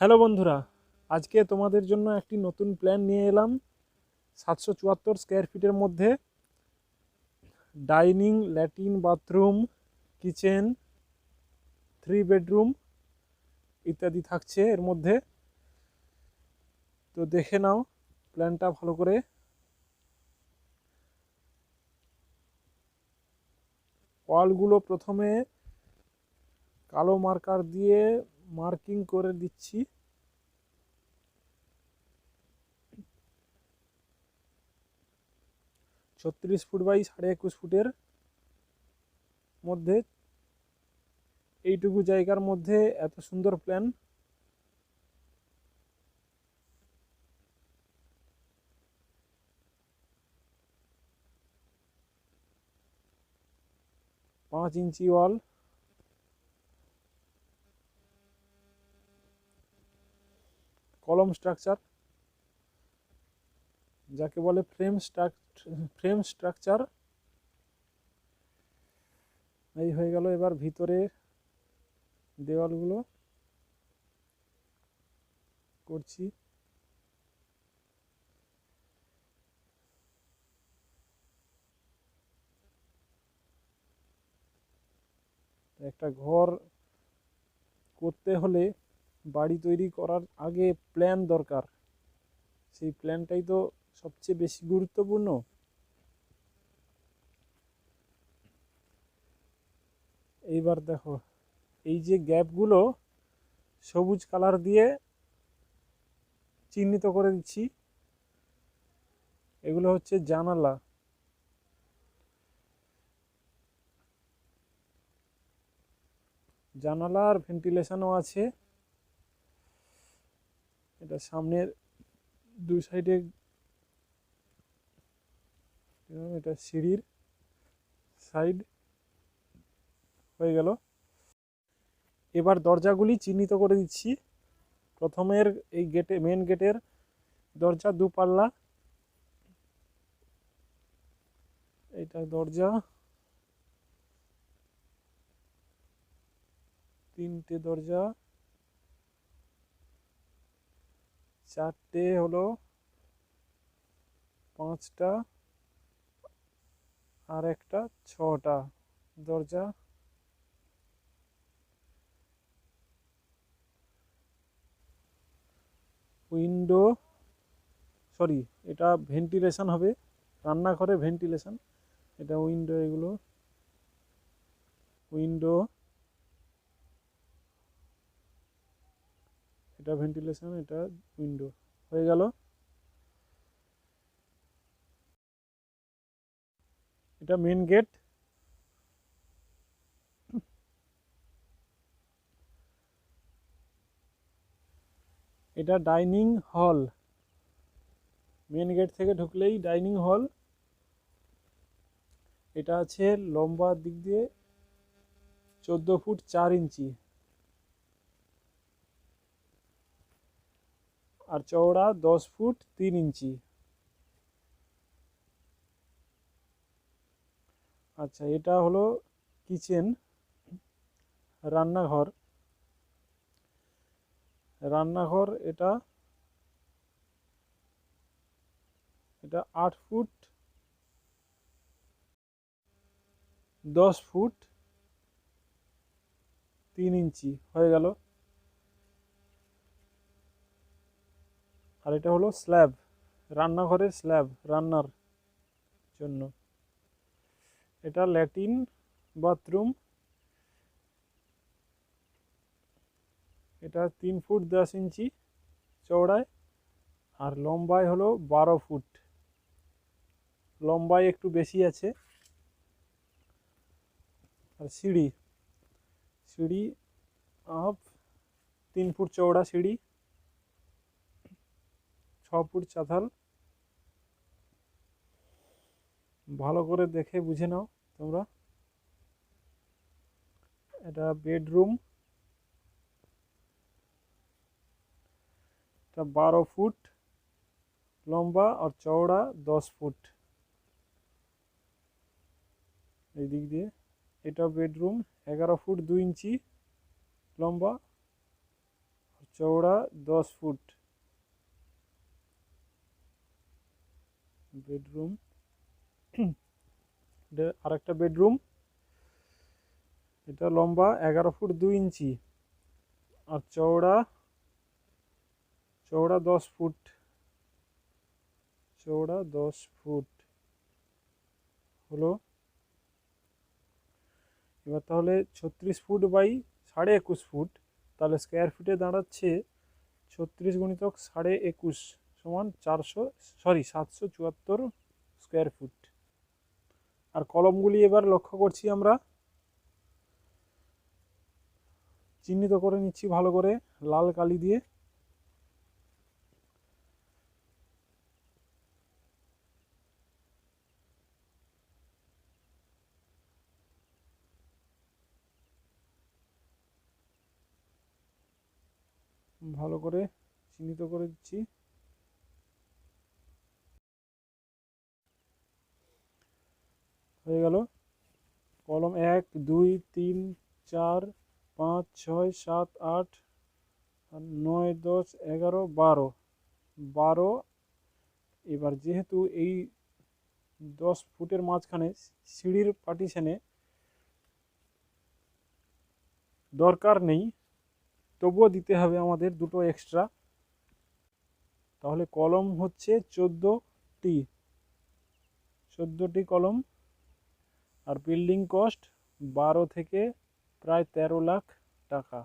Hello বন্ধুরা, আজকে তোমাদের জন্য একটি নতুন প্ল্যান নিয়ে এলাম। 774 স্কোয়ার ফিটের মধ্যে dining, latrine, bathroom, kitchen, 3 bedroom ইত্যাদি থাকছে এর মধ্যে। তো দেখে নাও প্ল্যানটা ভালো করে। ওয়ালগুলো প্রথমে কালো মার্কার দিয়ে মার্কিং করে দিচ্ছি। 36 ফুট বাই 21.5 ফুটের মধ্যে এইটুকু জায়গার মধ্যে এত সুন্দর প্ল্যান। 5 ইঞ্চি ওয়াল, কলম স্ট্রাকচার যাকে বলে ফ্রেম স্ট্রাকচার। এই হয়ে গেল। এবার ভিতরে দেওয়ালগুলো করছি। একটা ঘর করতে হলে, বাড়ি তৈরি করার আগে প্ল্যান দরকার। সেই প্ল্যানটাই তো সবচেয়ে বেশি গুরুত্বপূর্ণ। এইবার দেখো, এই যে গ্যাপগুলো সবুজ কালার দিয়ে চিহ্নিত করে দিচ্ছি। এগুলো হচ্ছে জানালা। জানালা আর ভেন্টিলেশনও আছে। এটা সামনের দুই সাইডে, এটা সিঁড়ির সাইড হয়ে গেল। এবার দরজাগুলি চিহ্নিত করে দিচ্ছি। প্রথমের এই গেটে, মেন গেটের দরজা 2 পাল্লা। এটা দরজা, 3টে দরজা, 4টে হলো, 5টা, আর একটা 6টা দরজা। উইন্ডো, সরি, এটা ভেন্টিলেশন হবে, রান্নাঘরে ভেন্টিলেশন। এটা উইন্ডো, এগুলো উইন্ডো, এটা ভেন্টিলেশন, এটা উইন্ডো হয়ে গেল। এটা মেন গেট। এটা ডাইনিং হল। মেন গেট থেকে ঢুকলেই ডাইনিং হল। এটা আছে লম্বা দিক দিয়ে 14 ফুট 4 ইঞ্চি, আর চওড়া 10 ফুট 3 ইঞ্চি। আচ্ছা, এটা হলো কিচেন, রান্নাঘর। রান্নাঘর এটা এটা 8 ফুট 10 ফুট 3 ইঞ্চি হয়ে গেল। আর এটা হলো স্ল্যাব, রান্নাঘরের স্ল্যাব রান্নার জন্য। এটা ল্যাট্রিন, বাথরুম। এটা 3 ফুট 10 ইঞ্চি চওড়ায়, আর লম্বায় হলো 12 ফুট। লম্বায় একটু বেশি আছে। আর সিঁড়ি, সিঁড়ি 3 ফুট চওড়া সিঁড়ি, 6 ফুট চাতাল। ভালো করে দেখে বুঝে নাও তোমরা। এটা বেডরুম। এটা 12 ফুট লম্বা আর চওড়া 10 ফুট এই দিক দিয়ে। এটা বেডরুম, 11 ফুট 2 ইঞ্চি লম্বা আর চওড়া 10 ফুট। বেডরুম, আরেকটা বেডরুম, এটা লম্বা 11 ফুট 2 ইঞ্চি আর চওড়া 10 ফুট। চওড়া 10 ফুট হলো। এবার তাহলে 36 ফুট বাই 21.5 ফুট, তাহলে স্কোয়ার ফিটে দাঁড়াচ্ছে 36 × 21.5 = 774 স্কোয়ার ফুট। আর কলমগুলি এবার লক্ষ্য করছি, আমরা চিহ্নিত করে নিচ্ছি ভালো করে লাল কালি দিয়ে। ভালো করে চিহ্নিত করে দিচ্ছি। হয়ে গেল। কলম 1 2 3 4 5 6 7 8 9 10 11 12। এবার যেহেতু এই 10 ফুটের মাঝখানে সিঁড়ির পার্টিশনে দরকার নেই, তবুও দিতে হবে আমাদের দুটো এক্সট্রা। তাহলে কলম হচ্ছে 14টি কলম। আর বিল্ডিং কস্ট 12 থেকে প্রায় 13 লাখ টাকা।